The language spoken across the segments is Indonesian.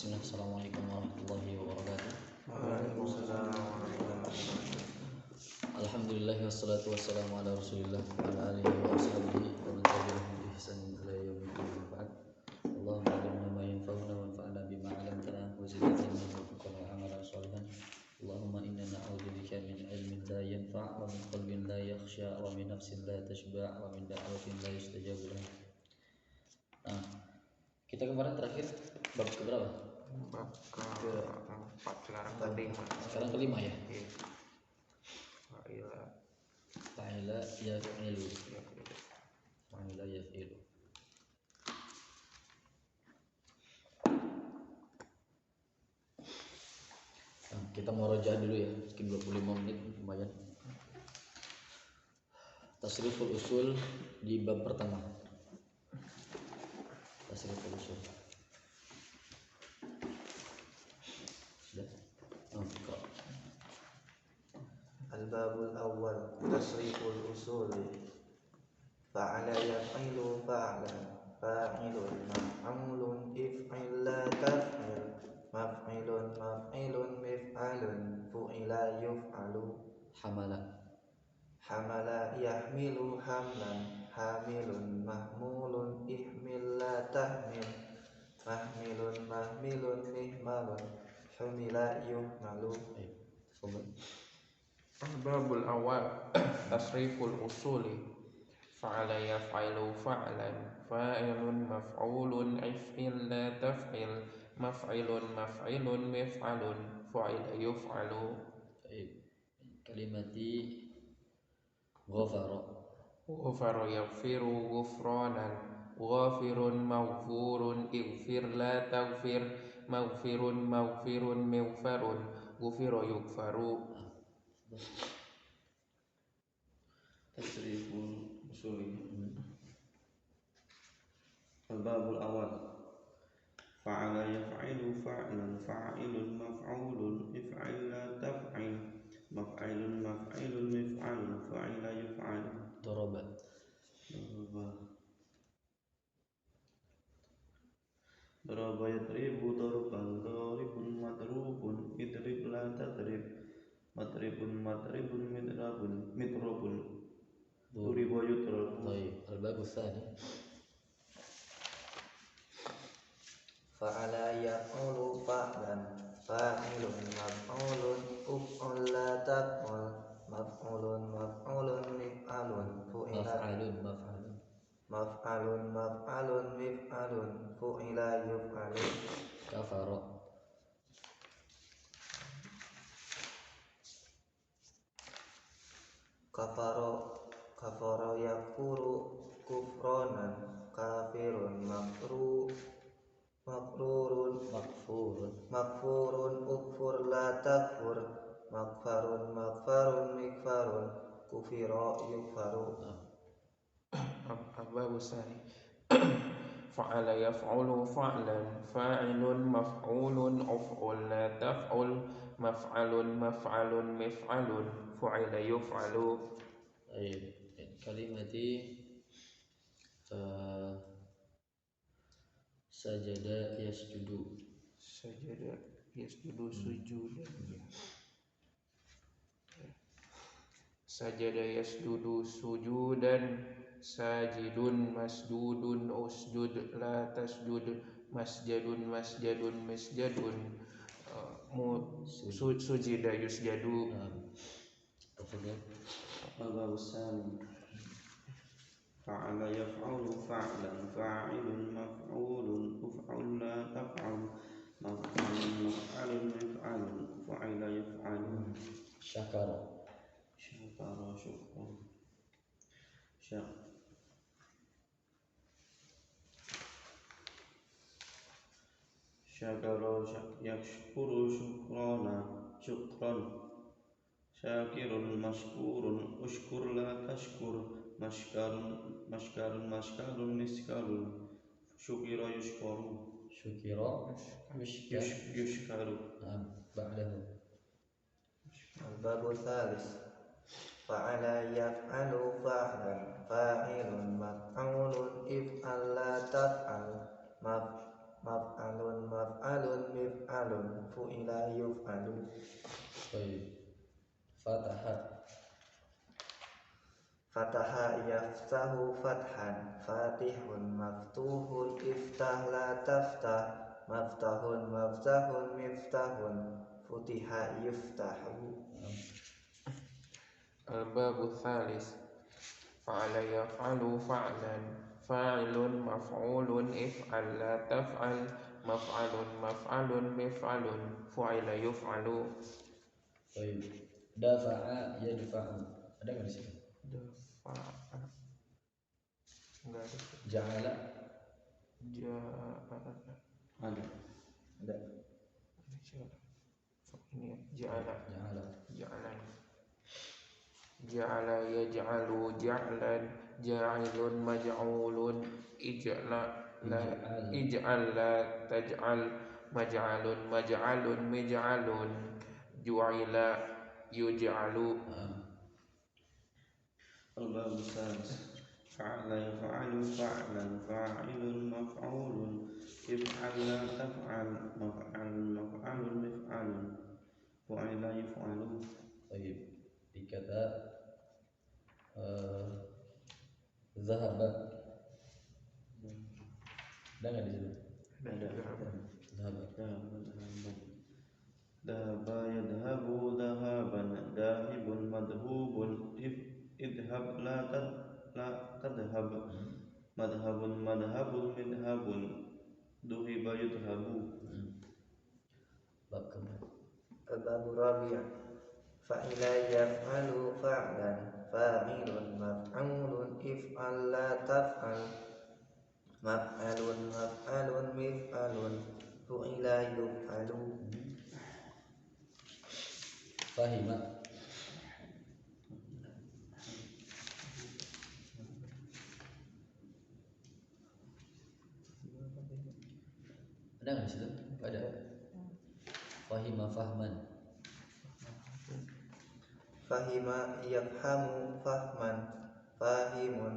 Bismillah, Assalamualaikum warahmatullahi wabarakatuh. Waalaikumsalam warahmatullahi wabarakatuh. Alhamdulillah wassalatu wassalamu ala Rasulillah wa ala alihi wa sahbihi wa man tabi'ahum bi ihsanin ila yaumiddin. Ba'd. Allahumma allimna ma yanfa'una wanfa'na bima 'allamtana wa zidna ilman wa amalan shalihan. Allahumma inna na'udzubika min ilmin la yanfa' wa min qalbin la yakhsha wa min nafsin la tashba' wa min da'watin la yustajabu laha. Nah, kita kemarin terakhir bab keberapa? Bab ke-4 sekarang kelima ya. Iya. Fa'ila yaf'ilu. Fa'ila yaf'ilu. Nah, kita mau rojah dulu ya, sekitar 25 menit lumayan. Tasriful usul di bab pertama. Tasriful usul. Sudah? Kok. Al-babul awal tasriful usul. Fa'ala yaf'ilu fa'lan fa'ilun maf'ulun if'il la taf'il maf'ilun maf'ilun mif'alun fu'ila yuf'alu hamala yahmilu hamlan hamilun mahmulun ihmil la tahmil mahmilun mahmilun mihmalun humila yuhmalu. Al-babul awal tasriful usuli. Fa'ala yaf'ilu fa'lan fa'ilun maf'ulun if'il la taf'il maf'ilun maf'ilun mif'alun fu'ila yuf'alu. Kalimati ghafara yaghfiru ghufranan ghafirun maghfurun ighfir la taghfir maghfirun maghfirun mighfarun ghufira yughfaru. Tasriful usul. Al-babul awal fa'ala yaf'ilu fa'lan fa'ilun maf'ulun if'il la taf'il maf'ilun maf'ilun mif'alun fa'ila yuf'al daraba yadribu darban daribun madrubun idrib la tadrib matribun matribun mitrabun duriba yutrab. Al-babu tsani. Fa'ala yaf'ulu fa'lan fa'ilun maf'ulun uf'ul la taf'ul maf'ulun maf'ulun mif'alun fu'ila maf'alun maf'alun mif'alun fu'ila yuf'alu. Kafara yakfuru kufranan kafirun makfurun ukfur la takfur makfarun mikfarun kufira yukfaru. Al-babu tsani fa'ala yaf'ulu fa'lan fa'ilun maf'ulun uf'ul la taf'ul maf'alun maf'alun mif'alun fu'ila yuf'alu. Kalimati sajada yasjudu sujudan sajada yasjudu sujudan sajidun masjudun usjud la tasjud masjadun misjadun sujida yusjadu. Al-babusan fa'ala yaf'ulu fa'lan fa'ilun maf'ulun uf'ul la taf'al maf'alun maf'alun mif'alun fa'ila yaf'alu. syakara syukran syakara yashkuru syukran syakirun mashkurun ushkur la tashkur mashkarun miskarun syukira yushkaru yushkaru. Ba'dahu Al-babu tsalis fa'ala yaf'alu fa'lan fa'ilun maf'ulun if'al la taf'al maf'alun maf'alun mif'alun fu'ila yuf'alu. طيب فتح Fataha yaftahu fathan fatihun maftuhun iftah la taftah maftahun maftahun miftahun futiha yuftahu. Al-babu tsalis fa'ala yaf'alu fa'lan fa'ilun maf'ulun if'al la taf'al maf'alun maf'alun mif'alun fu'ila yuf'alu. طيب دفع يدفع ada nggak di sini? Dafa'a enggak ada. Ja'ala Ada. Ada. Ini ja'ala Ja'ala ja'ala yaj'alu ja'lan ja'ilun maj'ulun ij'al la taj'al maj'alun maj'alun mij'alun ju'ila yuj'alu. Al-babu salis fa'ala yaf'alu fa'lan fa'ilun maf'ulun if'al la taf'al maf'alun maf'alun mif'alun fu'ila yuf'alu. طيب dikata zahaba ada nggak di situ? Ada. Zahaba Dhahaba yadhabu dhahaban dahibun madhubun idhab la tadhhab madhabun madhabun midhabun duhiba yudhabu. bab keempat. Al-babu rabi' fa'ila yaf'alu fa'lan fa'ilun maf'ulun if'al la taf'al maf'alun maf'alun mif'alun fu'ila yuf'alu. Fahima ada nggak di situ? Nggak ada. Fahima fahman Fahima yafhamu fahman fahimun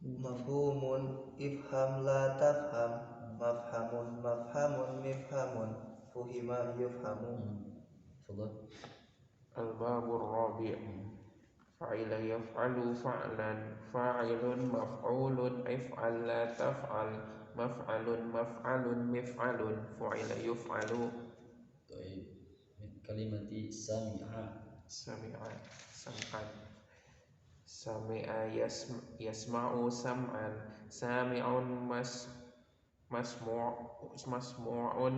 mafhumun ifham la tafham mafhamun mafhamun mifhamun fuhima yufhamu. Fadhal. Al-babu rabi' fa'ila yaf'alu fa'lan fa'ilun maf'ulun if'al la taf'al maf'alun maf'alun mif'alun fu'ila yuf'alu. طيب من كلمة سمع Sami'a sam'an sami'a yasma'u sam'an sami'un masmu'un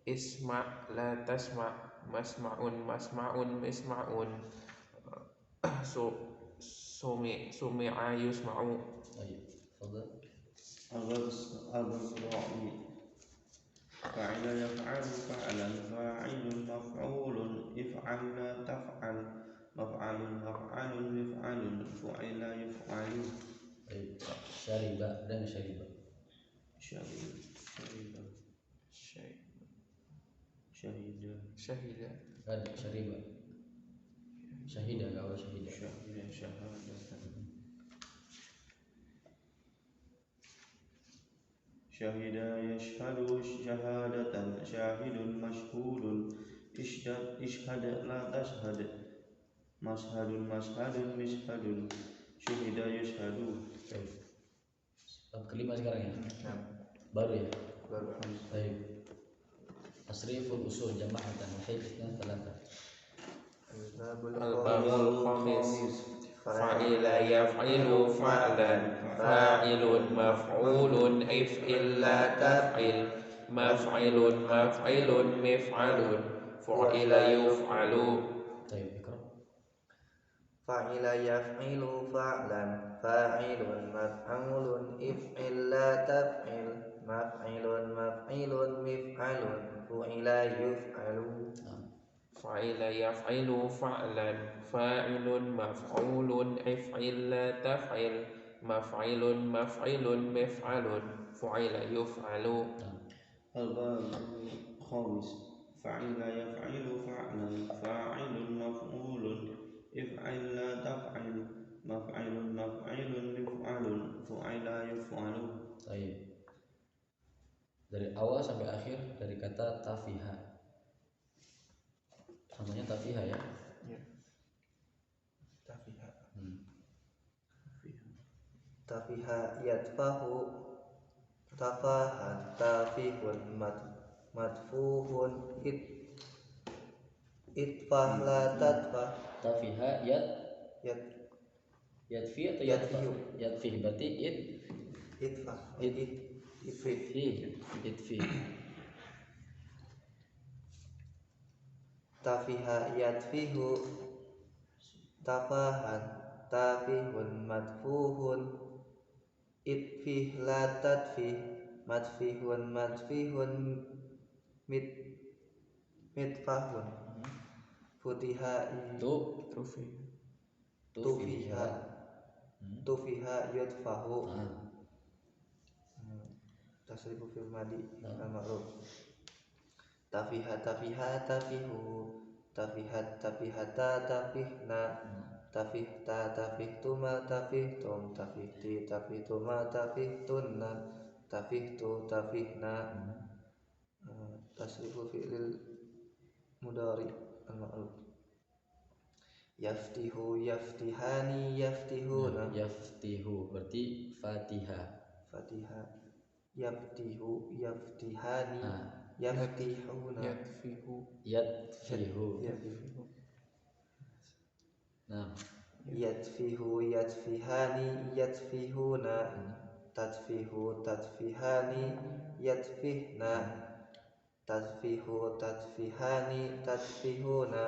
isma' la tasma' masma'un misma'un sumi'a yusma'u. طيب تفضل. Al-babu rabi' fa'ila yaf'alu fa'lan fa'ilun maf'ulun if'al la taf'al maf'alun maf'alun mif'alun fu'ila yuf'alu. طيب شرب dan شرب Syahida Syahida ada شرب شهيدا atau شهيدا syahadatan. Syahida yashhadu syahadatan syahidun mashhudun ishhad la tashhad mashhadun mashhadun mishhadun syuhida yashhadu. bab kelima sekarang ya. Baru ya. Baik. Tasriful usul jama'atan wahid itsnan thalatha. Al-babul khamis fa'ila yaf'ilu fa'lan fa'ilun maf'ulun if'il la taf'il maf'ilun maf'ilun mif'alun fu'ila yuf'alu. طيب اقرأ. Fa'ila yaf'ilu fa'lan fa'ilun maf'ulun if'il la taf'il maf'ilun maf'ilun mif'alun fu'ila yuf'alu. Fa'ila yaf'ilu fa'lan fa'ilun maf'ulun if'il la taf'il maf'ilun maf'ilun mif'alun fu'ila yuf'alu. Al-babul khamis fa'ila yaf'ilu fa'lan fa'ilun maf'ulun if'al la taf'il maf'ilun maf'ilun mif'alun fu'ila yuf'alu. طيب dari awal sampai akhir dari kata tafiha. Namanya tafiha ya. Ya. Tafiha. Hmm. Tafiha yatfahu tafahan tafihun madfuhun itfah la tadfah Tafiha yat yatfi atau Yatfihu. yatfi berarti itfah itfi. tafiha yatfihu tafahan tafihun madfuhun itfih la tadfih madfihun mitfahun futiha tufiha yutfahu tasrifu fil madi al-ma'ruf tafiha tafihu tafihat tafihata tafihna tafihta tafihtuma tafihtum tafihti tafihtuma tafihtunna tafihtu tafihna tasrifu fi'lil mudhari al-ma'ruf yaftihu yaftihani yaftihuna Yaftihu berarti fatiha. yaftihu yaftihani yaftihuna Yatfihu. Nah, yatfihu yatfihani yatfihuna tatfihu tatfihani yatfihna tatfihu tatfihani tatfihuna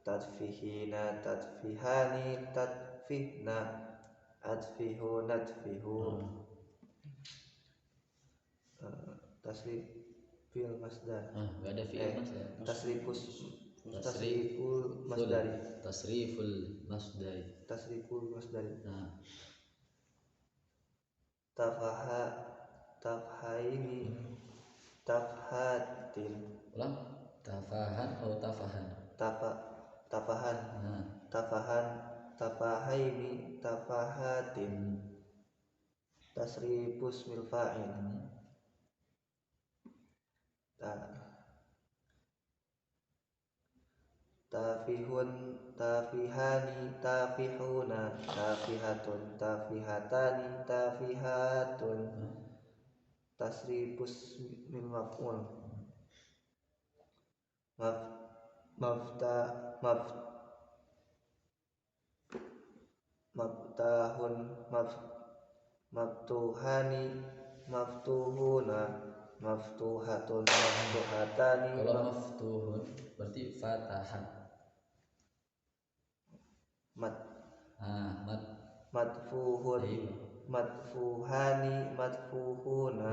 tatfihina tatfihani tatfihna atfihu natfihu tasrif fil masdar enggak ada fi'il masdar. tasriful masdari Tasriful masdari. Nah, tafhaini tafhatin ulang. Tafahan atau tafahan? tafahan Nah, tafahaini tafahatin tasrifus mil fa'il tafihun tafihani tafihuna tafihatun tafihatani tafihatun tasrifus mil maf'ul maftahun maftuhani maftuhuna maftuhatun maftuhatani kalau maftuhun berarti fatahan. madfuhun madfuhani madfuhuna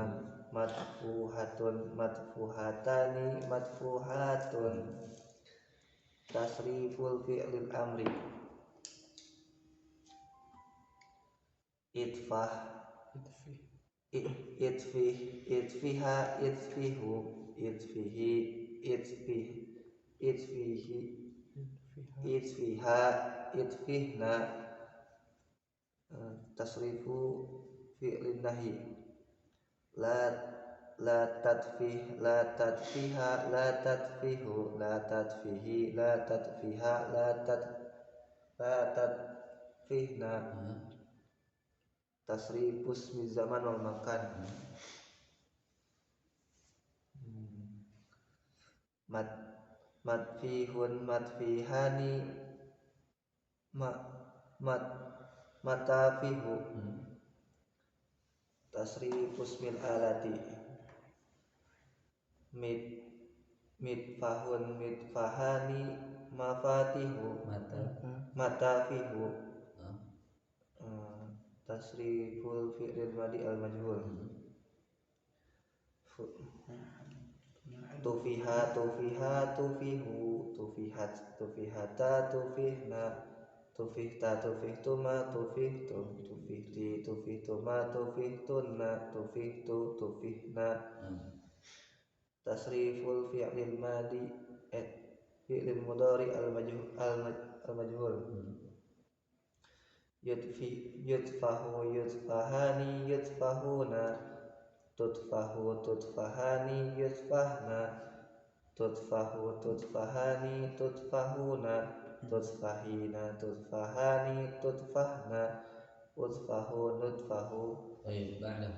madfuhatun madfuhatani madfuhatun tasriful fi'lil amri itfah itfiha itfihu itfihi itfiha itfihna tasrifu fi'lin nahi la tadfih la tadfiha la tadfihu la tadfihi la tadfiha la tadfihna tasrifus min zaman wal makan madfihun madfihani matafihu tasrifus mil alati midfahun midfahani mafatihu matafihu tasriful fi'lil madi al majhul tufiha tufiha tufihu tufihat tufihata tufihna tufihta tufihtuma tufihtum tufihti tufihtuma tufihtunna tufihtu tufihna tasriful fi'lil madi fi'lil mudhari al majhul yutfahu yutfahani yutfahuna Tutfahu tutfahani yutfahna. Tutfahu tutfahani tutfahuna. Tutfahina tutfahani tutfahna. Utfahu nutfahu. طيب بعده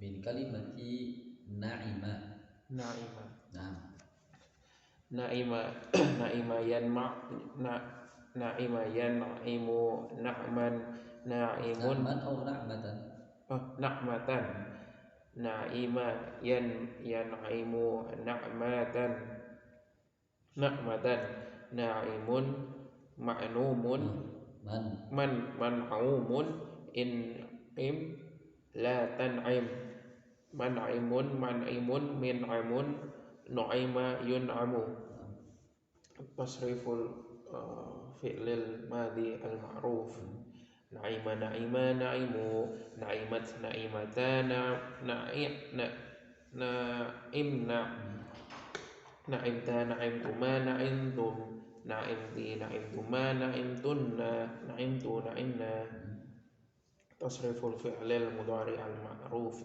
من كلمة نعمة. Naima. نعم. Naima naima naima yan'imu na'man na'imun نعما أو نعمة. na'matan na'ima yan'imu na'matan na'imun ma'numun من man'umun in'im la tan'im man'imun min'amun nu'ima yun'amu. Tasriful fi'lil madhi al-ma'ruf. Na'ima na'imu, na'imat na'imata, na'imna, na'imta na'imtuma, na'imtum, na'imti na'imtuma, na'imtunna, na'imtu na'imna. Tasriful fi'lil mudhari al-ma'ruf.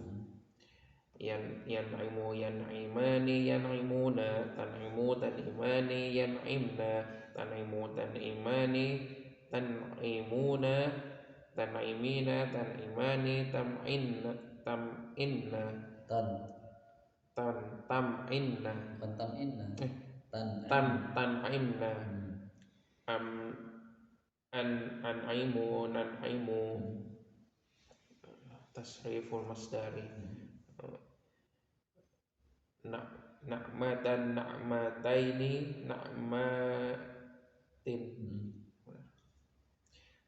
Yan'imu yan'imani yan'imuna, tan'imu tan'imani yan'imna, tan'imu tan'imani tan'imuna, tan'imina tan'imani tam'inna tam'inna tam'inna bukan tam'inna. tan'imna an'imu nan'imu. Tasriful masdari. Na'matan na'mataini na'matin.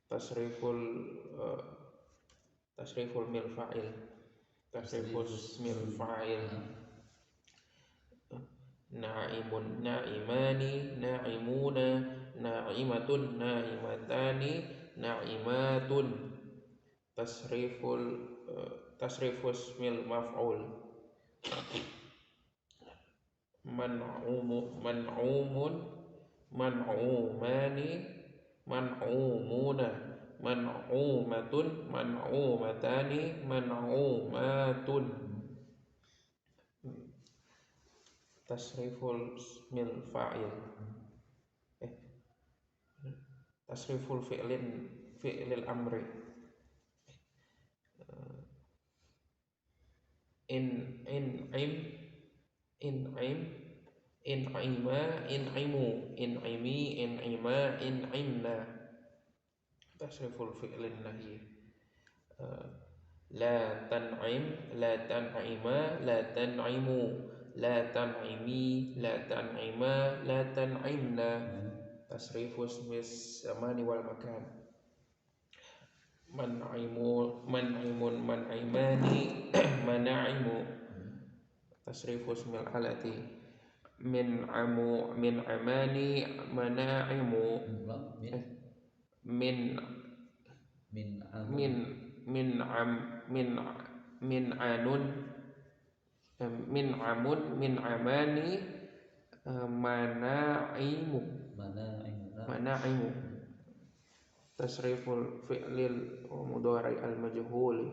Tasriful mil fa'il. Tasriful mil fa'il. Na'imun na'imani na'imuna na'imatun na'imatani na'imatun. Tasrifus mil maf'ul. Man'umun man'umani man'umuna man'umatun man'umatani man'umatun. Tasriful mil fa'il. Tasriful fi'lil amri. In'im in'ima in'imu in'imi in'ima in'imna. Tasriful fi'lin nahi. La tan'im la tan'ima la tan'imu la tan'imi la tan'ima la tan'imna. Tasrifus mis zamani wal makan. Man'imun man'imani mana'imu. Tasrifus mil alati. Min'amu min'amani mana'imu. Min'amun min'amani mana'imu. Tasriful fi'lil mudhari al-majhuli.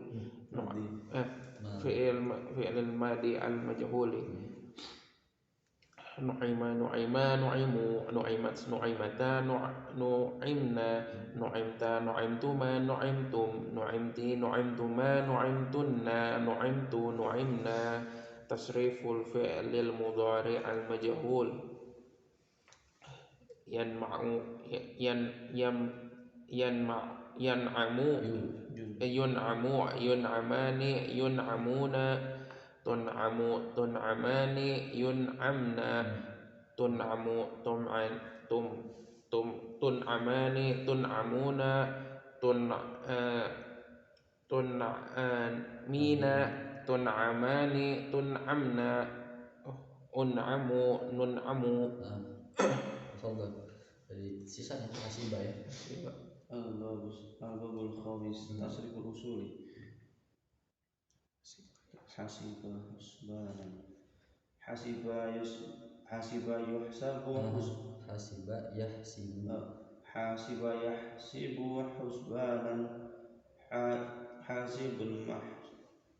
Fi'lil madi al-majhuli. Nu'ima nu'ima nu'imu nu'imat nu'imata nu'imna nu'imta nu'imtuma nu'imtum nu'imti nu'imtuma nu'imtunna nu'imtu nu'imna. Tasriful fi'lil mudhari al-majhul. Yan'amu yun'amani yun'amuna tun'amu tun'amani yun'amna tun'amu tun'amani tun'amuna tun'amina tun'amani tun'amna un'amu nun'amu. تفضل. Jadi sisanya hasibah ya. Al-babul khamis tasriful usuli. Hasiba husbanan. Hasiba yuhsabu Hasiba yahsibu. Hasiba yahsibu husbanan. Hasibun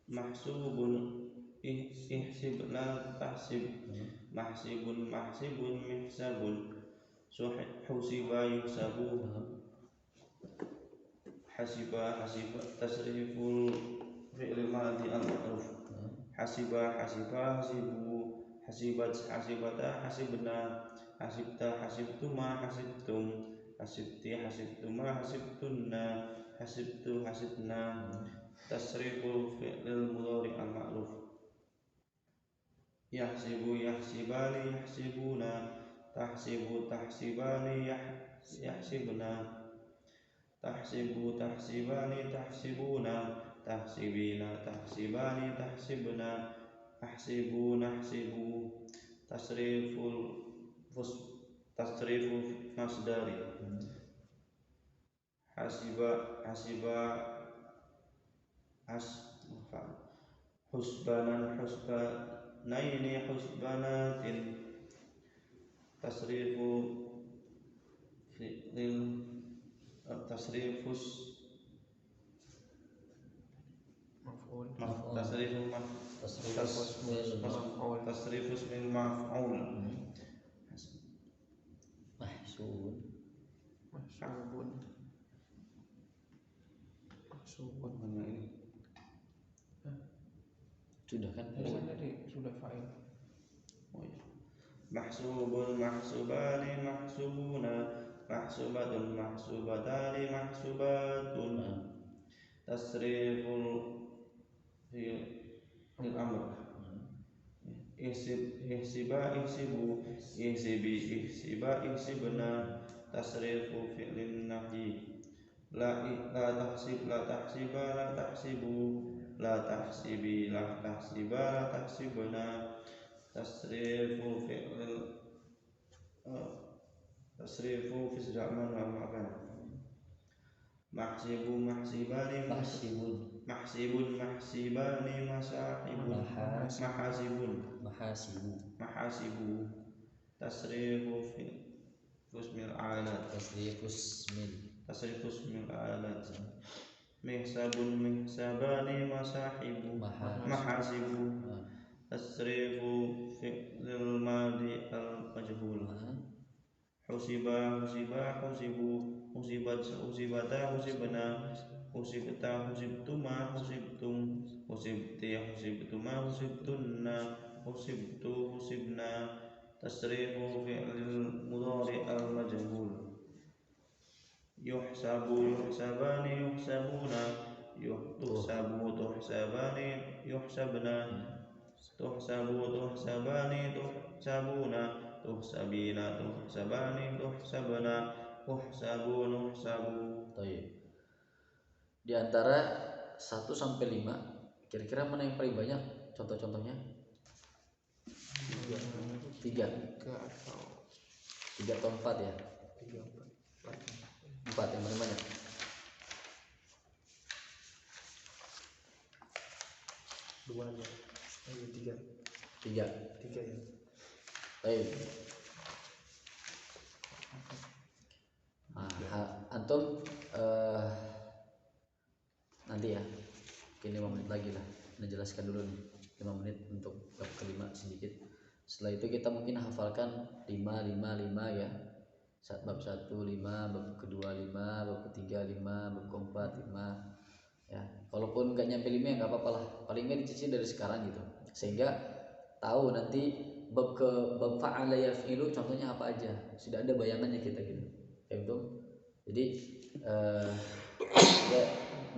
mahsubun ihsibna tahsib mahsibun mihsabun husiba yuhsabu hasiba tasriful fi'il madhi al-ma'ruf hasiba hasibu hasibata hasibna hasibtuma hasibtum hasibtuma hasibtunna hasibna tasriful fi'il mudhari al-ma'ruf yahsibu yahsibani yahsibuna tahsibu tahsibani yahsibna tahsibu tahsibani tahsibuna tahsibina tahsibani tahsibna ahsibu nahsibu tasrifu masdari hasiba husbanan husbanaini husbanatin tasrifus maf'ul tasrifus min maf'ul mahsun mahsubun mana ini sudah kan tadi sudah fa'il. oh ya mahsubun mahsubani mahsubuna mahsubatun mahsubatani mahsubatun tasriful fi'il amr ihsiba ihsibu ihsibi ihsiba ihsibna tasrifu fi'lin nahyi la tahsib la tahsiba la tahsibu la tahsibi la tahsiba la tahsibna tasrifu fi'lil tasrifu fi zaman wa makan mahsibu mahsibani mahsibun mahsibani masahibun mahasibu tasrifu fi ismil alat tasrifus mil alat mihsabun mihsabani masahibu mahasibu tasrifu fi'lil madi al majhul husiba husibu husibata husibna husibtuma husibtum husibtuma husibtunna husibna tasrifu fi'lil mudhari al majhul yuhsabu yuhsabani yuhsabuna tuhsabu tuhsabani yuhsabna tuhsabu tuhsabani tuhsabuna tuhsabina tuhsabani tuhsabna uhsabu nuhsabu. Baik. Di antara 1 sampai 5 kira-kira mana yang paling banyak contoh-contohnya? 3 atau 4 ya? 4 yang paling banyak. Dua aja. Tiga ya. Baik. Antum nanti ya, mungkin 5 menit lagi lah. Menjelaskan dulu nih 5 menit untuk bab kelima sedikit. Setelah itu kita mungkin hafalkan 5 ya. Bab 1 5, bab kedua 5, bab ketiga 5, bab keempat 5 ya. Walaupun nggak nyampe 5 ya nggak apa-apa lah, paling nggak dicicil dari sekarang gitu, sehingga tahu nanti bab fa'ala yaf'ilu contohnya apa aja, sudah ada bayangannya kita gitu ya. Betul. Jadi ya,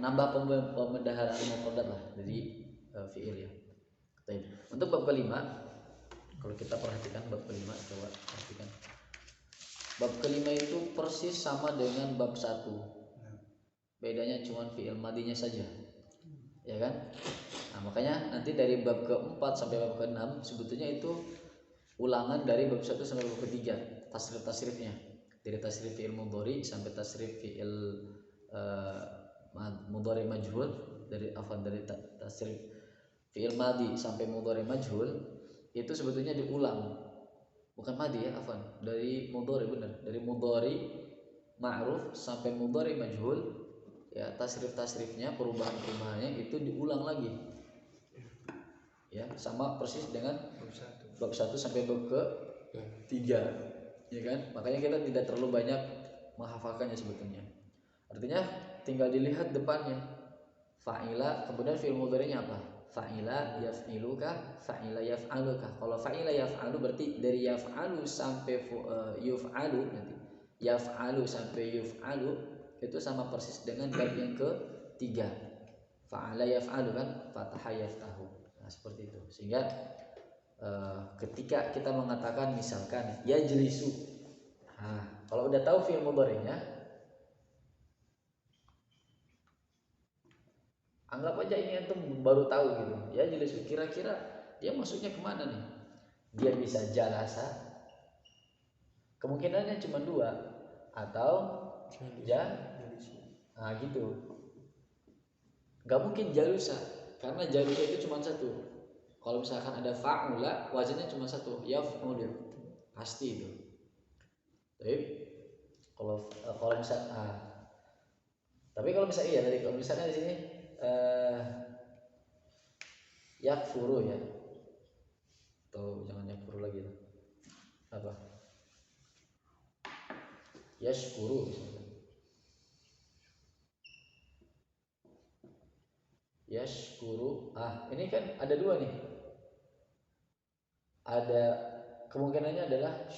nambah pembendaharaan mufradat lah dari fi'il ya. Untuk bab kelima, kalau kita perhatikan bab kelima, coba perhatikan. Bab kelima itu persis sama dengan bab 1. Bedanya cuma fi'il madinya saja. Ya kan? Nah, makanya nanti dari bab ke-4 sampai bab ke-6 sebetulnya itu ulangan dari bab 1 sampai bab ke-3, tasrif-tasrifnya. Dari tasrif fi'il mudhari sampai tasrif fi'il mudhari majhul, dari tasrif fi'il madi sampai mudhari majhul itu sebetulnya diulang. Bukan madi ya, dari mudhari, benar. Dari mudhari ma'ruf sampai mudhari majhul ya, tasrif-tasrifnya, perubahan-perubahannya itu diulang lagi ya, sama persis dengan bab 1. bab 1 sampai bab ke 3, ya kan? Makanya kita tidak terlalu banyak menghafalkannya sebetulnya. Artinya tinggal dilihat depannya. Fa'ila, kemudian fi'il mudhari'nya apa? Fa'ila yaf'iluka, fa'ila yaf'aluka. Kalau fa'ila yaf'alu berarti dari yaf'alu sampai yuf'alu nanti. Yaf'alu sampai yuf'alu itu sama persis dengan bab yang ke-3. Fa'ala yaf'alu kan, fataha yaftahu. Nah, seperti itu. Sehingga ketika kita mengatakan misalkan yajlisu. Nah, kalau udah tahu fi'il mudhari'nya, anggap aja ini antum baru tahu gitu. Ya jelisu, kira-kira dia masuknya kemana nih? Dia bisa jalasa, kemungkinannya cuma 2, atau gitu. Gak mungkin jalusa, karena jalusa itu cuma 1. Kalau misalkan ada fa'ula, wazannya cuma 1, yaf'ulu, pasti itu. Tapi kalau misalnya, tapi kalau misalnya iya tadi, kalau misalnya di sini yakfuru ya, atau jangan yakfuru lagi, apa? Yashkuru misalnya. Yashkuru. Ini kan ada 2 nih. Ada kemungkinannya adalah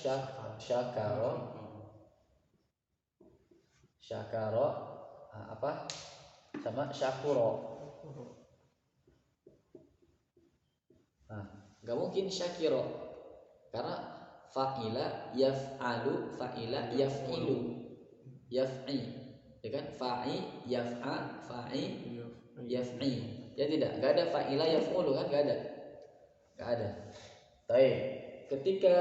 syakaro, apa? Sama syakuro. Gak mungkin syakiro, karena fa'ila yaf'alu, fa'ila yaf'ilu, yaf'i, ya kan? Fa'i yaf'a, fa'i yaf'i. Ya tidak, gak ada fa'ila yaf'ulu kan, gak ada. Tapi ketika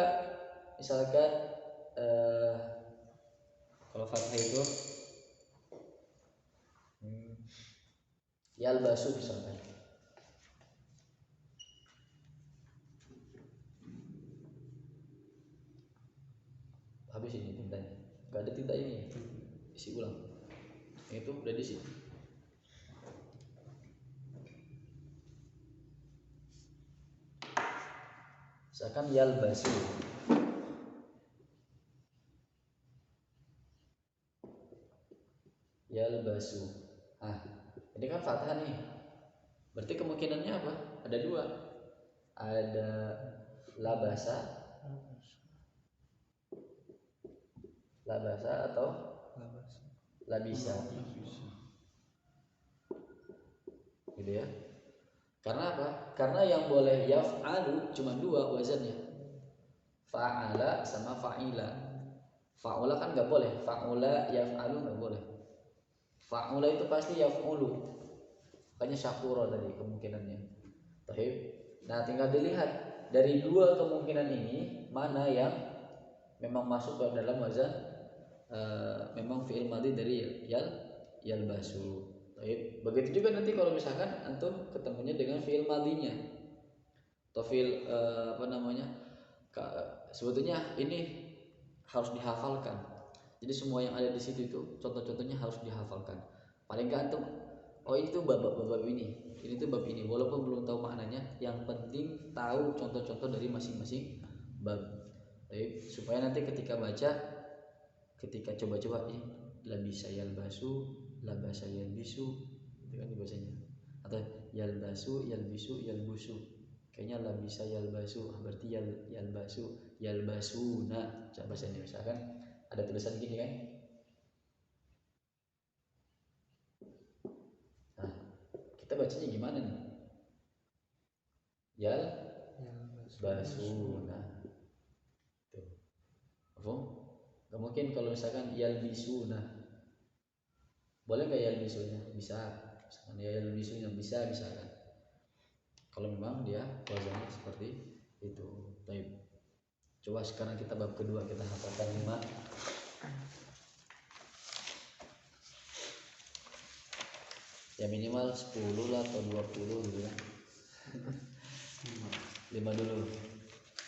misalkan kalau fathah itu yalbasu misalkan, habis ini tintanya, gak ada tinta ini, isi ulang. Itu udah diisi. Misalkan yalbasu, ini kan fathah nih. Berarti kemungkinannya apa? Ada 2. Ada labasa atau labisa. Gitu ya. Karena apa? Karena yang boleh yaf'alu cuma 2 wazannya. Fa'ala sama fa'ila. Fa'ula kan enggak boleh. Fa'ula yaf'alu enggak boleh. Fa'ula itu pasti yaf'ulu. Makanya syakura tadi kemungkinannya. Baik. Nah, tinggal dilihat dari 2 kemungkinan ini mana yang memang masuk ke dalam wazan memang fi'il madhi dari yalbasu. Baik. Begitu juga nanti kalau misalkan antum ketemunya dengan fi'il madhinya atau fi'il sebetulnya ini harus dihafalkan. Jadi semua yang ada di situ itu contoh-contohnya harus dihafalkan. Paling enggak antum ini tuh bab ini tuh bab ini, walaupun belum tahu maknanya, yang penting tahu contoh-contoh dari masing-masing bab. Baik, supaya nanti ketika baca, ketika coba-coba labisa yalbasu, labasa yalbisu, itu kan bahasanya. Atau yalbasu, yalbisu, yalbusu. Kayaknya labisa yalbasu, berarti yalbasu, yalbasuna. Coba bahasanya misalkan ada tulisan gini kan. Kita bacanya gimana nih? Yalbasuna. Tuh. Apa? Gak mungkin kalau misalkan yalbisuna. Boleh gak yalbisuna? Bisa. Misalkan yalbisuna bisa kan. Kalau memang dia wazannya seperti itu. Baik. Coba sekarang kita bab kedua, kita hafalkan 5. Ya minimal 10 lah atau 20 gitu kan. 5 dulu.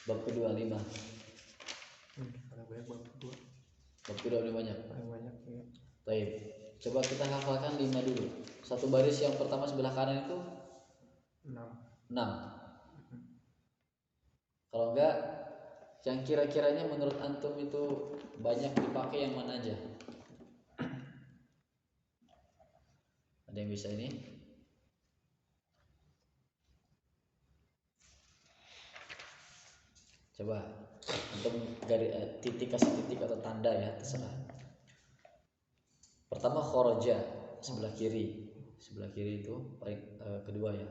Bab kedua 5. Paling banyak bab kedua. Bab kedua lebih banyak. Paling banyak ya. Baik. Coba kita hafalkan 5 dulu. Satu baris yang pertama sebelah kanan itu 6. Kalau enggak, yang kira-kiranya menurut antum itu banyak dipakai yang mana aja? Ada yang bisa ini? Coba antum titik, kasih titik atau tanda ya, terserah. Pertama khoroja, sebelah kiri itu paling kedua ya.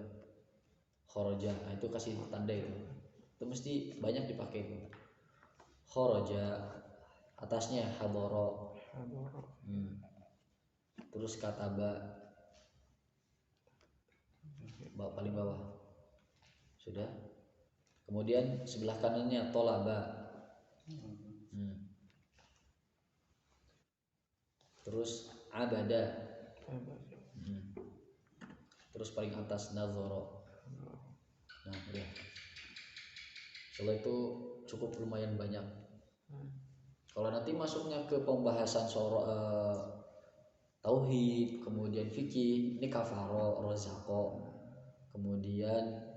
Khoroja, nah itu kasih tanda itu mesti banyak dipakai itu. Khoroja, atasnya hadoro, terus kataba, paling bawah sudah. Kemudian sebelah kanannya tolaba, terus abada, terus paling atas nazoro. Nah udah, setelah itu cukup lumayan banyak. Kalau nanti masuknya ke pembahasan tauhid, kemudian fikih, ini kafaro, rozako, kemudian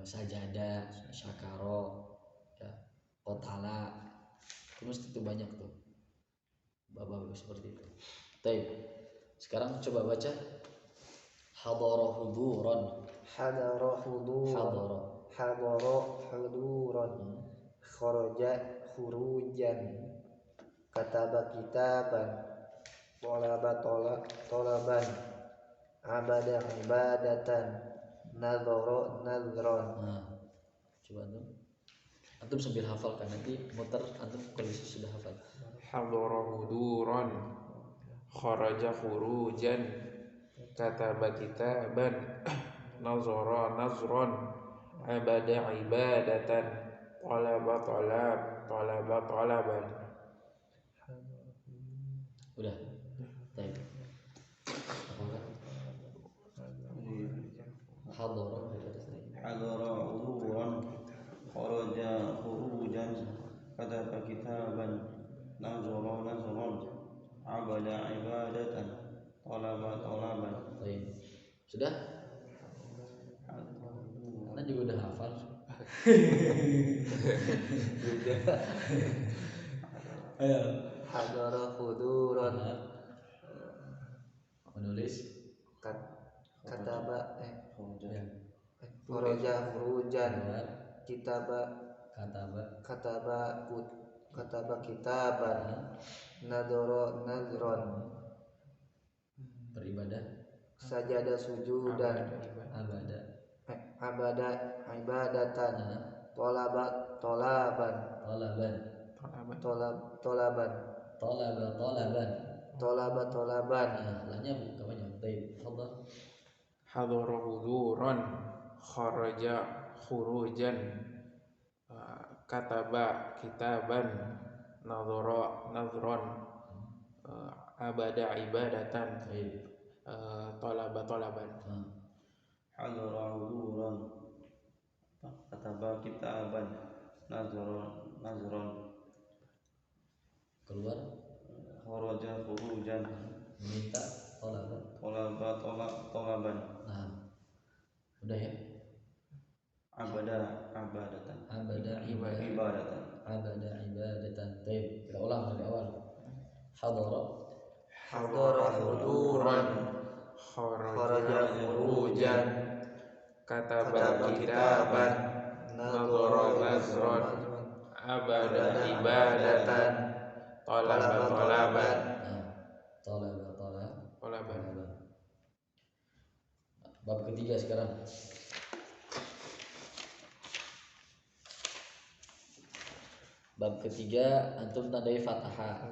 sajada, syakaro, ya, qotala, terus itu banyak tuh bab-bab seperti itu. Baik, sekarang coba baca hadara huduran. Hadara huduran. Hadara huduran. Kharaja khurujan. Kataba kitaban. Tolaba tolaban. Abada ibadatan. Nadhara nadhran. Nah, coba antum sambil hafalkan, nanti muter antum kondisi sudah hafal. Hadara huduran, kharaja khurujan, kataba kitaban, nazara nazran, abada ibadatan, talaba talaban. Udah. Baik. Hadara huduran, kharaja khurujan, kataba kitaban, nazara nazran, abada ibadatan, talaba talaban. Baik. Sudah? Anda juga udah hafal. Ayo. Hadara huduran. Menulis Kataba Kharaja khurujan. Kataba kitaban. Nadhara nadhran. beribadah, Sajada sujudan. Abada ibadatan. Tolaba tolaban. Tolaba tolaban. Lahnya bukan banyak. Baik, tafadhal. Hadara huduran, kharaja khurujan, kataba kitaban, nazara nazran, abada ibadatan, talaba talaban. Hadara huduran, kataba kitaban, nazara nazran, Keluar, kharaja khurujan, meminta, talaba talaban, nah, udah ya. abada ibadatan. Baik, kita ulang dari awal. Hadara huduran. kharaja khurujan, kataba kitaban, nazara nazran, abada ibadatan, talaba talaban. Talaban. Bab ketiga sekarang. Bab ketiga antum tandai fathah.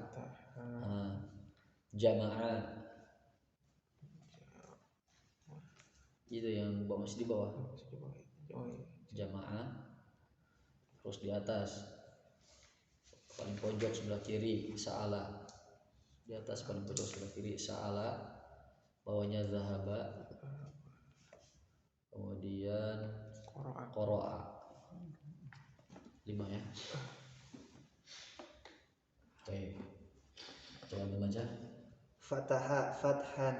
Jamaah. Itu yang masih di bawah. Jamaah. Terus di atas paling pojok sebelah kiri sa'ala. Di atas paling pojok sebelah kiri sa'ala. Bawahnya zahaba. Kemudian qara'a. 5 ya. Oke. Coba membaca. Fataha fathan.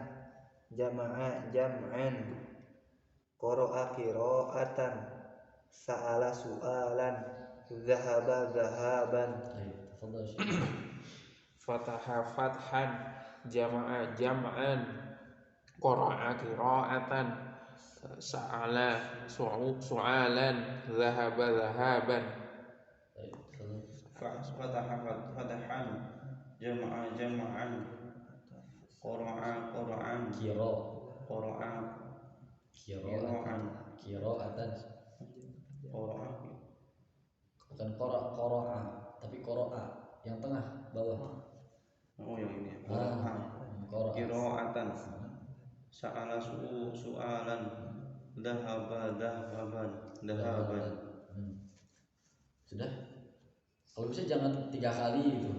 Jama'a jam'an. Qara'a qira'atan. sa'ala su'alan, zahaba zahaban. Tafadhal Syekh. Fataha fathan, jama'a jam'an, qara'a qira'atan, sa'ala su'alan, zahaba zahaban. fatahan jama'a jama'an qara'a qira'atan Qira'atan. Bukan qara'a, tapi qara'a yang tengah bawah. oh yang ini Qara'a. qira'atan sa'ala su'alan dhahaba dhahaban Sudah? Kalau bisa jangan 3 kali gitu,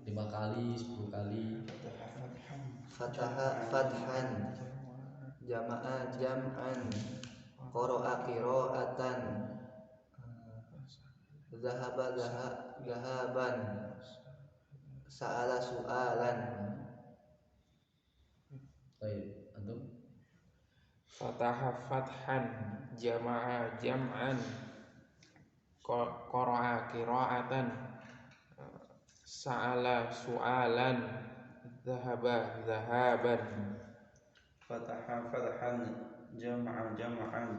5 kali, 10 kali. Fataha fathan, jama'a jam'an, qara'a qira'atan, zahaba zahaban, sa'ala su'alan. Baik, antum. Fataha fathan, jama'a jam'an, qara'a qira'atan, sa'ala su'alan, dhahaba dhahaban. fataha fathan jama'a jama'an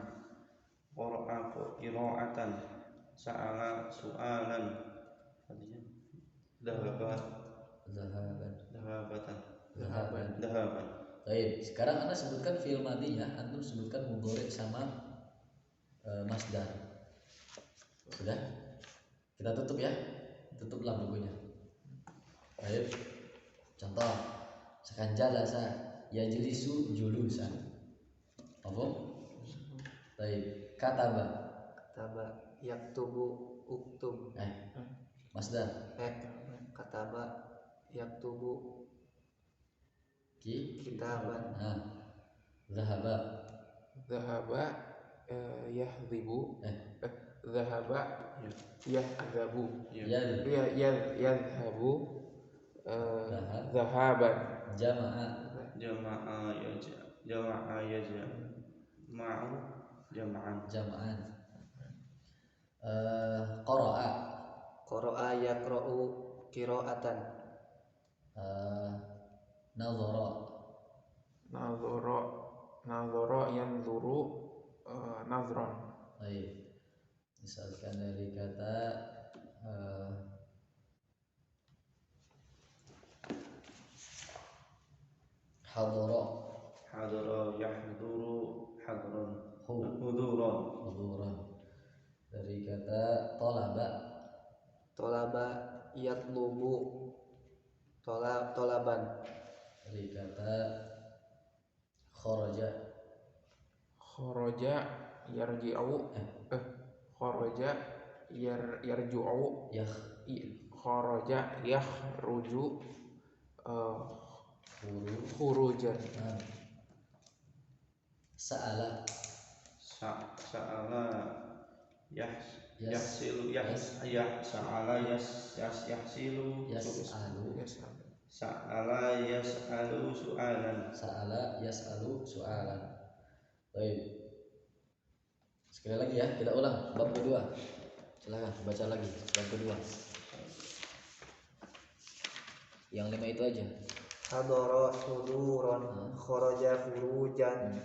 qara'a qira'atan sa'ala su'alan dhahaban. Baik, sekarang Anda sebutkan fi'il madinya, antum sebutkan mudhari sama masdar. Sudah? Kita tutup ya. Tutuplah bukunya. Baik. Contoh, sekan jalasa yajlisu julusan. Apa? Baik, kataba yaktubu uktub. Masdar. Kataba yaktubu kitaban. Zahaba Yahdhibu, zahaba yahdhabu, yadhhabu, zahaban. jama'a yajma'u jama'an jama'an. Qara'a yaqra'u qira'atan. Nazara yanzuru, nazran. Baik. Misalkan dari kata hadara yahduru hadran huduran. Dari kata Tolaba yatlubu tolaban. dari kata kharaja yarji'u, kharaja yarju'u, kharaja yakhruju, khurujan. Sa'ala yahsilu Sa'ala yas'alu su'alan. Baik. Sekali lagi ya, kita ulang bab kedua. Silakan baca lagi bab kedua. Yang 5 itu aja. Hadara huduran, kharaja khurujan,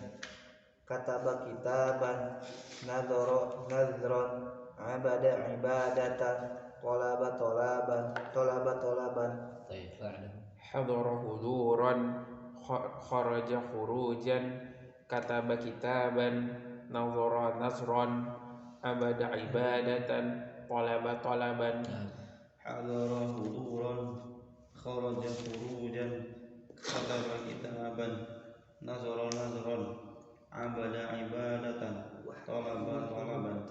kataba kitaban, nadhara nadhran, abada ibadatan, tolaba tolaban. Baik, fa'ala. Hadara huduran, kharaja khurujan, kataba kitaban, nazara nazran, abada ibadatan, talaba talaban. hadara huduran kharaja khurujan kataba kitaban nazara nazran abada ibadatan talaba talaban.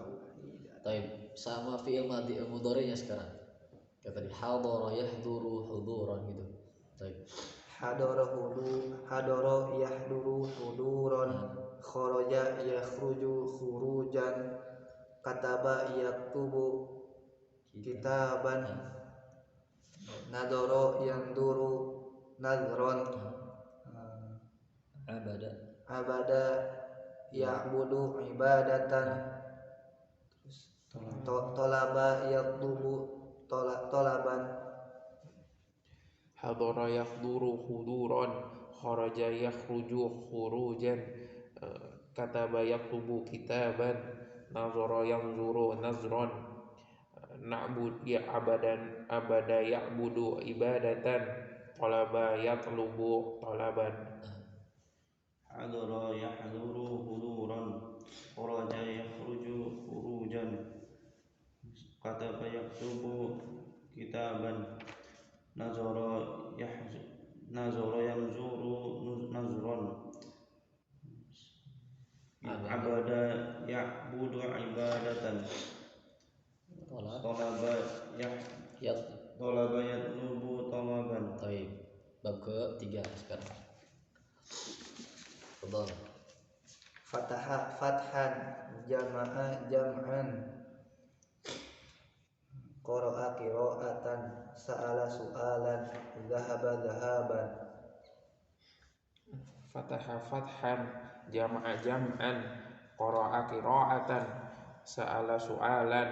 Baik, sama fi'il madhi mudhari'nya sekarang. Kayak tadi hadara yahduru huduran gitu. Baik. Hadara yahduru huduran, kharaja yakhruju khurujan, kataba yaktubu kitaban, nadhara yanduru nadhran, abada ya'budu ibadatan, Tolaba yatlubu tolaban. Hadara yahduru huduran, kharaja yakhruju khurujan, kataba yaktubu kitaban, nazara yanzuru nazran, na'bud ya abada ya'budu ibadatan, talaba yatlubu talaban. hadara yahduru huduran, kharaja yakhruju khurujan, kataba yaktubu kitaban, nazara yanzuru nazran, abada ya'budu ibadatan, talaba yatlubu talaban. Baik. Bab ke-3 sekarang. Fadhal. Fataha fathan, jama'a jam'an, qara'a qira'atan, sa'ala su'alan, dhahaba dhahaban. Fataha fathan, jama'a jam'an, qara'a qira'atan, sa'ala su'alan,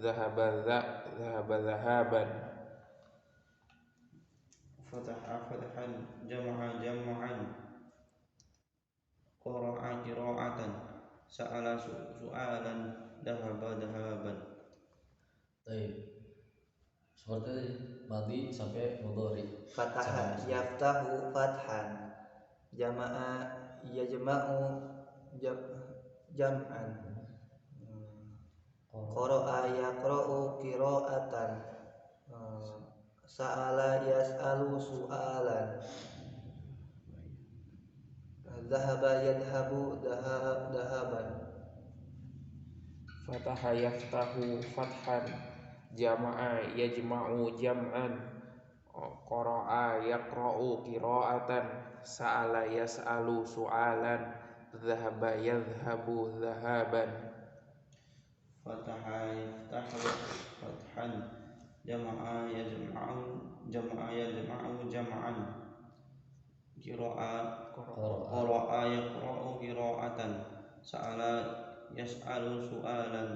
dhahaba dhahaban. Fataha fathan, jama'a jam'an, qara'a qira'atan, sa'ala su'alan, dhahaba dhahaban. Baik. Seperti madi sampai mudhari. Fataha yaftahu fathan, jama'a yajma'u jam'an, qara'a yaqra'u qira'atan, sa'ala yas'alu su'alan, dhahaba yadhabu dhahaban. Fataha yaftahu fathan, jama'a yajma'u jam'an, qara'a yaqra'u qira'atan, sa'ala yas'alu su'alan, dhahaba yadhhabu dhahaban. Fataha yaftahu fathan, jama'a yajma'u jam'an, qara'a yaqra'u qira'atan, sa'ala yas'alu su'alan,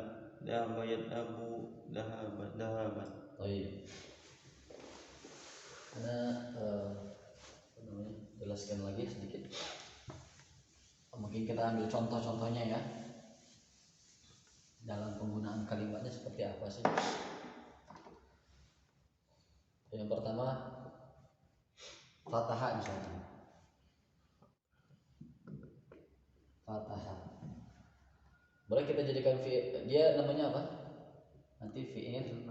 dhahaba yadhabu dhahaban. Baik. Jelaskan lagi sedikit. Mungkin kita ambil contoh-contohnya ya. Dalam penggunaan kalimatnya seperti apa sih? Yang pertama, fataha misalnya. Fataha. Boleh kita jadikan dia namanya apa? Nanti fi'il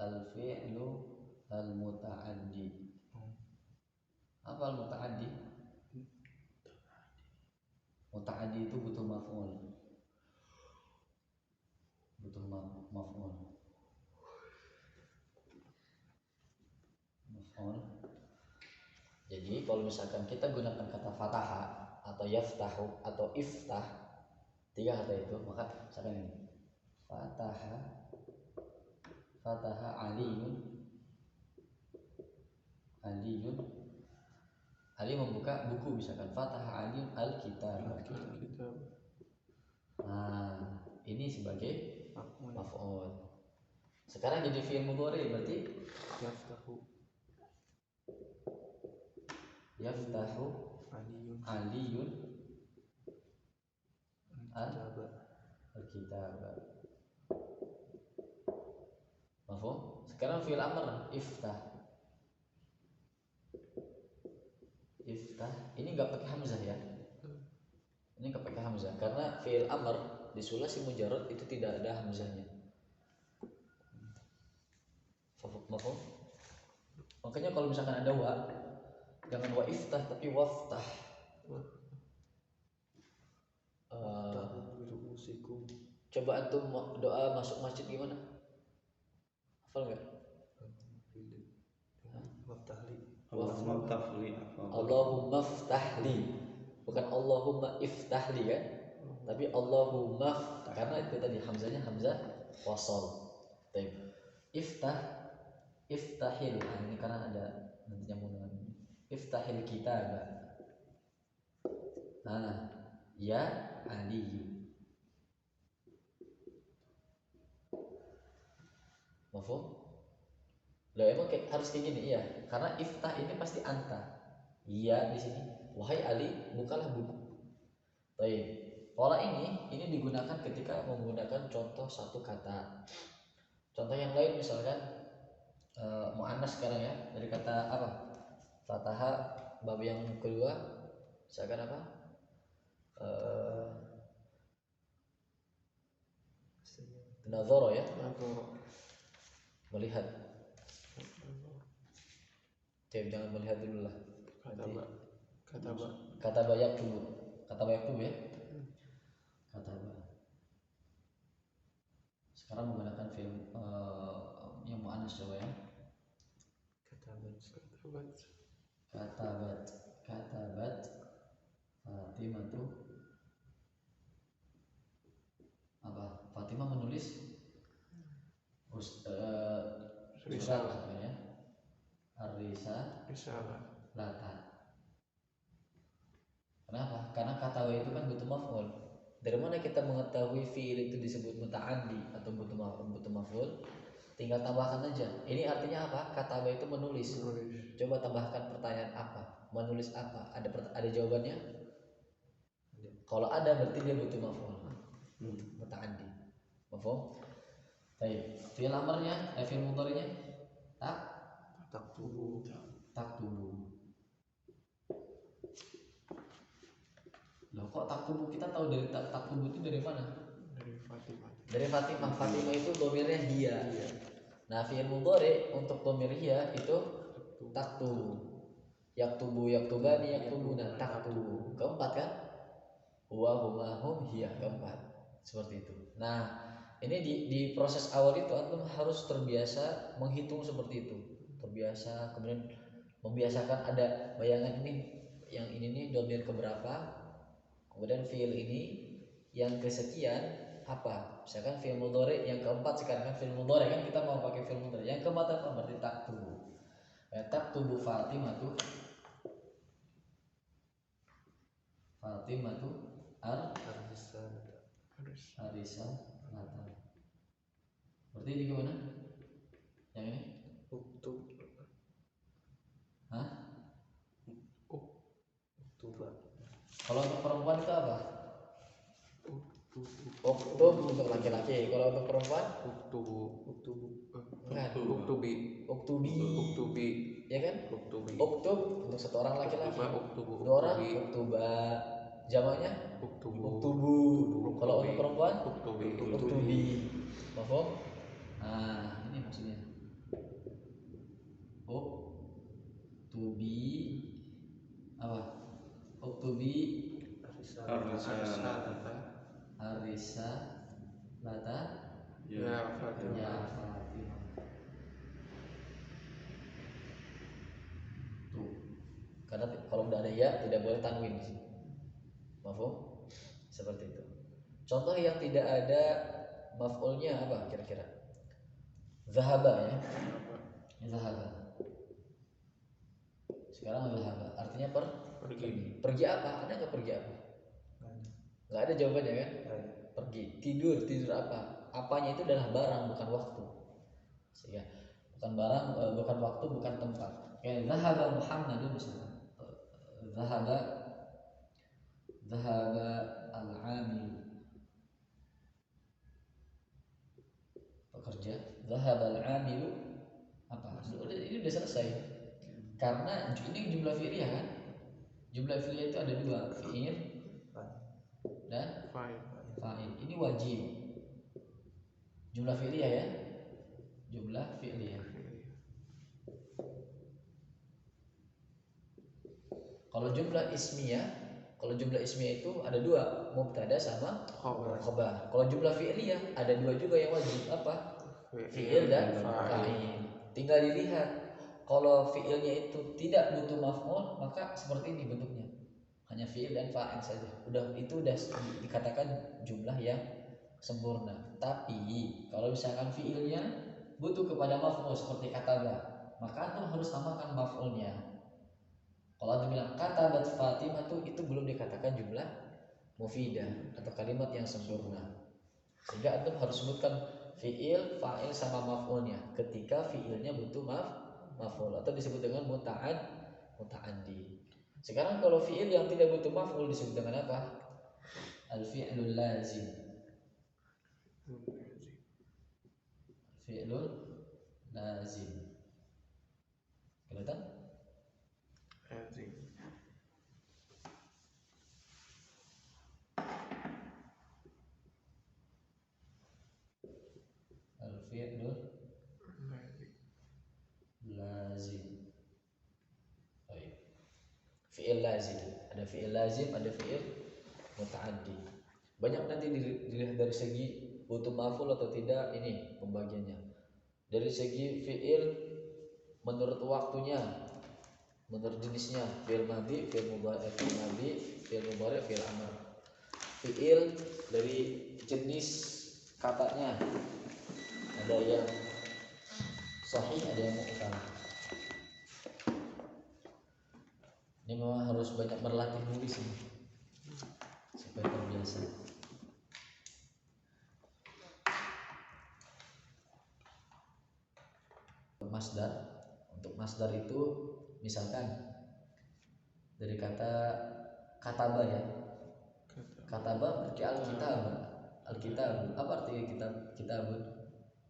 al-fi'lu al-muta'addi. Apa al-muta'addi? Muta'addi itu butuh maf'ul. Butuh maf'ul. Jadi kalau misalkan kita gunakan kata fataha atau yaftahu atau iftah, 3 kata itu, maka misalkan ini fataha aliyun Ali membuka buku, misalkan fataha aliyun al-kitab. Nah, ini sebagai maf'ul. Sekarang jadi fi'il mudhari, berarti yaftahu aliyun al-kitab. Mafhum? Sekarang fi'il amr, iftah. Ini nggak pakai hamzah ya. Ini nggak pakai hamzah karena fi'il amr di sulasi mujarrad itu tidak ada hamzahnya. Mafhum? Makanya kalau misalkan ada wa, jangan wa iftah tapi waftah. Coba antum doa masuk masjid gimana? Hafal nggak? Allahumma ftahli, bukan Allahumma iftahli kan? Tapi Allahumma, karena itu tadi hamzahnya hamzah wasal. Iftahil, ini karena ada nanti nyambung dengan iftahil kitab. Nah, ya aliyu. Mafhum? Lah emang harus kayak gini ya, karena iftah ini pasti anta. Iya di sini, wahai Ali, bukalah buku. Baik. Pola ini digunakan ketika menggunakan contoh satu kata. Contoh yang lain misalkan muannas sekarang ya, dari kata apa? Fataha bab yang kedua, misalkan apa? Nazara ya, melihat. Jangan melihat dulu lah. Kata banyak dulu. Kata banyak dulu ya. Kata banyak. Sekarang menggunakan film yang muannas coba ya. Katabat Fatimah tuh apa? Fatimah menulis surat ya. Risalah. Kenapa? Karena kata wa itu kan butuh maf'ul. Dari mana kita mengetahui fiil itu disebut muta'addi atau butuh maf'ul? Tinggal tambahkan aja. Ini artinya apa? Kata wa itu menulis. Coba tambahkan pertanyaan apa? Menulis apa? Ada jawabannya? Kalau ada berarti dia butuh maf'ul. Muta'addi. Mafhum? Baik. Fiil amarnya, fiil mudhari'nya taktubu. Loh kok taktubu, kita tahu dari taktubu itu dari mana? Dari Fatimah. Fatimah itu domirnya hiya. Nah fi'il mudhari untuk domir hiya itu taktubu. Yaktubu, yaktubani, yaktubuna, taktubu. Keempat kan? Huwa, huma, hum, hiya. Keempat. Seperti itu. Nah ini di proses awal itu antum harus terbiasa menghitung seperti itu. Terbiasa, kemudian membiasakan ada bayangan ini, yang ini nih domir keberapa, kemudian fiil ini yang kesekian apa, misalkan fiil mudhari yang keempat, sekarang kan fiil mudhari kan kita mau pakai fiil mudhari yang keempat apa, berarti taktubu. Taktubu Fatimah tuh Arisa Nata. Berarti ini gimana? Yang ini? Hah? Kalau untuk perempuan itu apa? Uktub untuk laki-laki. Kalau untuk perempuan? Uktubi. Ya kan? Uktub untuk satu orang laki-laki. Dua orang uktuba. Jamaknya? Uktubu. Kalau untuk perempuan? Uktubi. Paham? Nah, ini maksudnya. Uktubi apa? Uktubi Arisa Lata ya Fatimah. Tuh. Karena kalau udah ada ya tidak boleh tanwin di sini. Mafhum? Seperti itu. Contoh yang tidak ada maf'ulnya apa kira-kira? Zahaba ya. Zahaba. Sekarang zahaba artinya pergi apa? Ada nggak pergi apa? Nggak ada jawabannya kan? Pergi. Tidur apa? Apanya itu adalah barang bukan waktu. Sehingga bukan barang, bukan waktu, bukan tempat. Kayak zahaba Muhammadun misalnya. Zahaba al-amil. Pekerja. Zahaba al-amilu apa? Ini udah selesai. Karena ini jumlah fi'liyah kan? Jumlah fi'liyah itu ada dua, fi'il dan fa'il. Ini wajib. Jumlah fi'liyah ya. Jumlah fi'liyah. Kalau jumlah ismiyah itu ada dua, mubtada sama khabar. Kalau jumlah fi'liyah ada dua juga yang wajib, apa? Fi'il dan fa'il. Tinggal dilihat. Kalau fi'ilnya itu tidak butuh maf'ul, maka seperti ini bentuknya. Hanya fi'il dan fa'il saja. Itu udah dikatakan jumlah yang sempurna. Tapi kalau misalkan fi'ilnya butuh kepada maf'ul seperti kataba, maka antum harus tambahkan maf'ulnya. Kalau antum bilang katabat Fatimah itu belum dikatakan jumlah mufidah atau kalimat yang sempurna. Sehingga antum harus sebutkan fiil, fa'il sama maf'ulnya. Ketika fiilnya butuh maf'ul atau disebut dengan muta'addi. Sekarang kalau fiil yang tidak butuh maf'ul disebut dengan apa? Al-fi'lul lazim. Fi'lul lazim. Kelihatan? lazim. Al-fi'lul lazim. Baik. Fi'il lazim. Ada fi'il lazim, ada fi'il muta'addi. Banyak nanti dilihat dari segi butuh maf'ul atau tidak, ini pembagiannya. Dari segi fi'il menurut waktunya, menurut jenisnya, fi'il madhi, fi'il mudhari, fi'il mudhari, fi'il amr. Fi'il dari jenis katanya, ada yang sahih, ada yang mu'tal. Ini memang harus banyak berlatih nulis ini supaya terbiasa. Masdar, untuk masdar itu misalkan dari kata kataba ya. Kataba berarti alkitab. Alkitab apa artinya kitabun?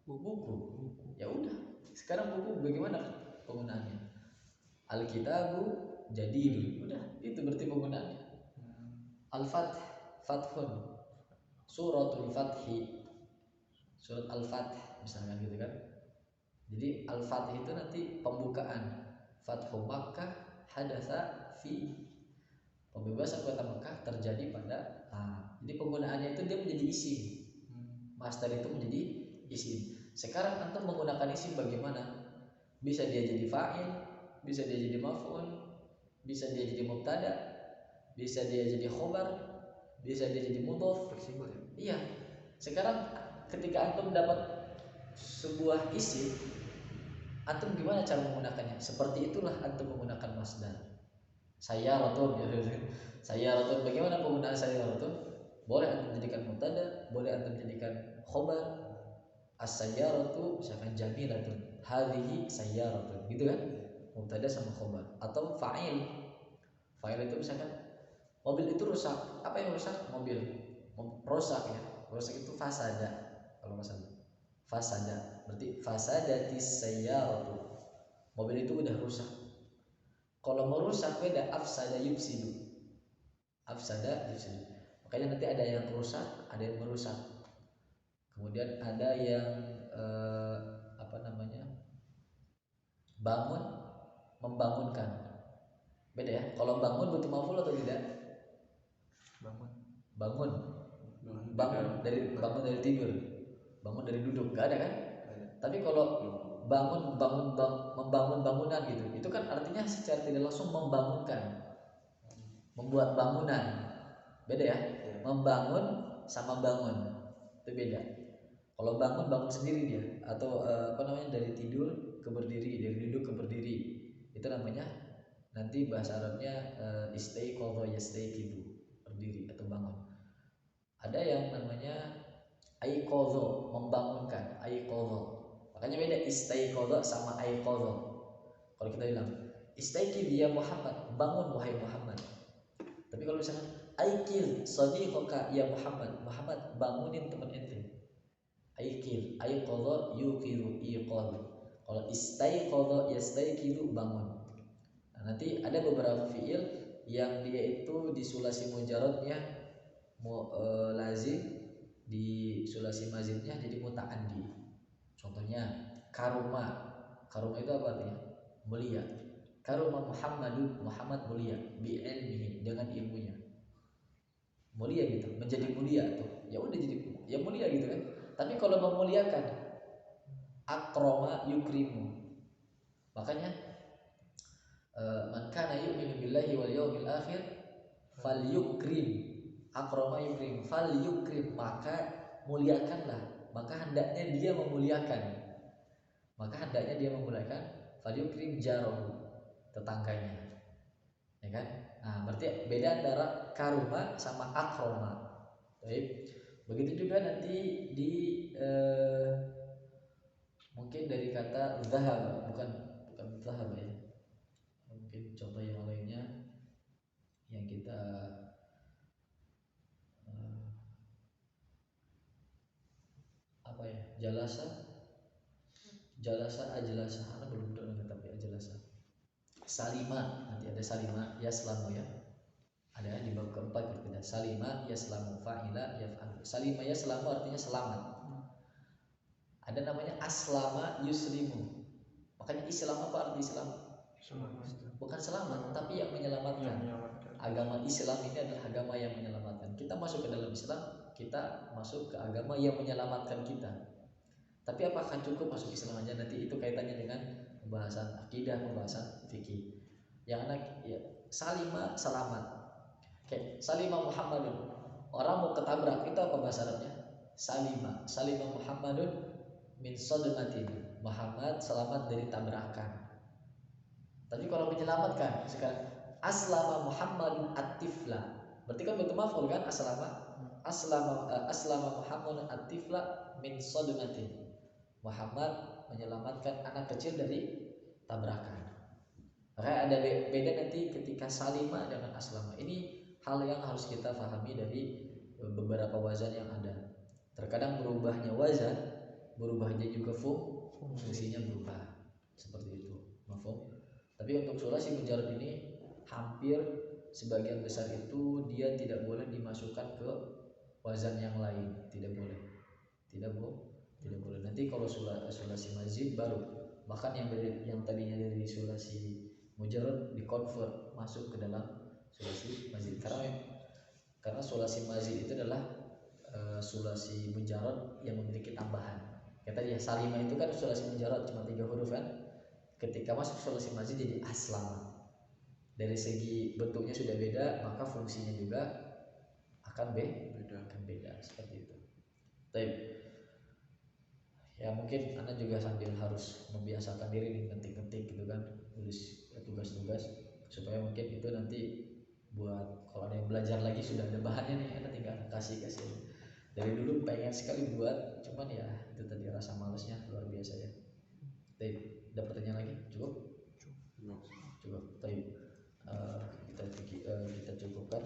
Buku. Ya udah. Sekarang buku bagaimana penggunaannya? Alkitabu jadidun. Udah, itu berarti penggunaannya. Al-Fath, fathun. Suratul Fathi. Surat Al-Fath misalkan gitu kan. Jadi Al-Fath itu nanti pembukaan. Fathu Makkah hadatsa fi. Pembebasan kota Makkah terjadi pada jadi penggunaannya itu dia menjadi isim. Masdar itu menjadi isim. Sekarang antum menggunakan isim bagaimana? Bisa dia jadi fa'il, bisa dia jadi maf'ul, bisa dia jadi mubtada, bisa dia jadi khobar, bisa dia jadi mudhof. Fleksibel ya. Iya. Sekarang ketika antum dapat sebuah isim, antum gimana cara menggunakannya? Seperti itulah antum menggunakan masdar. Sayyaratun, sayyaratun. Bagaimana penggunaan sayyaratun? Boleh antum jadikan mubtada, boleh antum jadikan khobar. As-sayyaratu misalkan jamilatun, hadhihi sayyaratun, gitu kan? Mubtada sama khobar. Atau fa'il. Fa'il itu misalkan mobil itu rusak. Apa yang rusak? Mobil. Rusak ya. Rusak itu fasada. Kalau nggak salah. Fasada. Berarti fasadatis sayyaratu. Mobil itu udah rusak. Kalau merusak beda, afsada yufsidu. Afsada yufsidu. Makanya nanti ada yang rusak, ada yang merusak. Kemudian ada yang bangun, membangunkan. Beda ya. Kalau bangun butuh maf'ul atau tidak? Bangun dari tidur, bangun dari duduk, nggak ada kan? Tapi kalau membangun bangunan gitu, itu kan artinya secara tidak langsung membangunkan, membuat bangunan. Beda ya. Membangun sama bangun itu beda. Kalau bangun sendiri dia, atau dari tidur ke berdiri, dari duduk ke berdiri, itu namanya nanti bahasa Arabnya istaiqadha yastaiqidu, berdiri atau bangun. Ada yang namanya aiqadha, membangunkan, aiqadha. Makanya beda istaiqadha sama aiqadha. Kalau kita bilang istaiqidh ya Muhammad, bangun wahai Muhammad. Tapi kalau misalkan aiqidh sadiqaka ya Muhammad, Muhammad bangunin teman ente. Aiqidh, aiqadha yuqidhu, iqadh. Kalau istaiqadha yastaiqidu, bangun. Nah, nanti ada beberapa fiil yang dia itu di sulasi mujarradnya lazim, di sulasi mazidnya jadi muta'addi. Contohnya karuma. Karuma itu apa artinya? Mulia. Karuma Muhammadun, Muhammad mulia bi ilmihi, dengan ilmunya. Mulia gitu, menjadi mulia tuh. Ya udah jadi ya mulia gitu kan. Tapi kalau memuliakan, akroma yukrimu. Makanya man kana yu'minu billahi wal yawmil akhir falyukrim. Akroma yukrim, falyukrim, maka muliakanlah. Maka hendaknya dia memuliakan. Falyukrim jarahu, tetangganya. Ya kan? Nah, berarti beda antara karuma sama akroma. Baik. Begitu juga nanti di mungkin dari kata zahab, bukan zahab ya. Mungkin contoh yang lainnya yang kita apa ya, jalasa ajlasa, karena belum pernah tapi ajlasa. Salima, nanti ada salima yaslamu ya, ada di bab keempat berbeda. Salima yaslamu fa'ila yaf'al. Salima yaslamu artinya selamat. Ada namanya aslama yuslimu. Makanya Islam apa arti Islam? Bukan selamat, tapi yang menyelamatkan. Agama Islam ini adalah agama yang menyelamatkan. Kita masuk ke dalam Islam, kita masuk ke agama yang menyelamatkan kita. Tapi apakah cukup masuk Islam aja? Nanti itu kaitannya dengan pembahasan akidah, pembahasan fikih. Yang anak ya, salima selamat. Oke, salima Muhammadun. Orang mau ketabrak itu apa bahasa Arabnya? Salima Muhammadun min sadmatin. Muhammad selamat dari tabrakan. Tapi kalau menyelamatkan sekarang aslama Muhammadun at-tifla. Berarti kan betul maf'ul kan? Aslama Muhammadun at-tifla min sadmatin. Muhammad menyelamatkan anak kecil dari tabrakan. Makanya ada beda nanti ketika salima dengan aslama. Ini hal yang harus kita pahami dari beberapa wazan yang ada. Terkadang berubahnya wazan, berubahnya juga fungsinya berubah. Seperti itu. Mafhum? Tapi untuk sulasi mujarrad ini hampir sebagian besar itu dia tidak boleh dimasukkan ke wazan yang lain, tidak boleh. Tidak boleh. Nanti kalau sulasi mazid baru, bahkan yang tadinya dari sulasi mujarrad dikonvert masuk ke dalam sulasi mazid. Karena sulasi mazid itu adalah sulasi mujarrad yang memiliki tambahan. Kayak tadi ya, salima itu kan sulasi mujarrad cuma 3 huruf kan. Ketika masuk sulasi mazid jadi aslama. Dari segi bentuknya sudah beda, maka fungsinya juga akan beda seperti itu. Baik. Ya mungkin Anda juga sambil harus membiasakan diri nih ketik-ketik gitu kan, tulis tugas-tugas supaya mungkin itu nanti buat kalau ada yang belajar lagi sudah ada bahannya nih, Anda tinggal kasih. Dari dulu pengen sekali buat, cuman ya itu tadi rasa malasnya luar biasa ya. Baik, ada pertanyaan lagi? Cukup. Baik, kita cukupkan.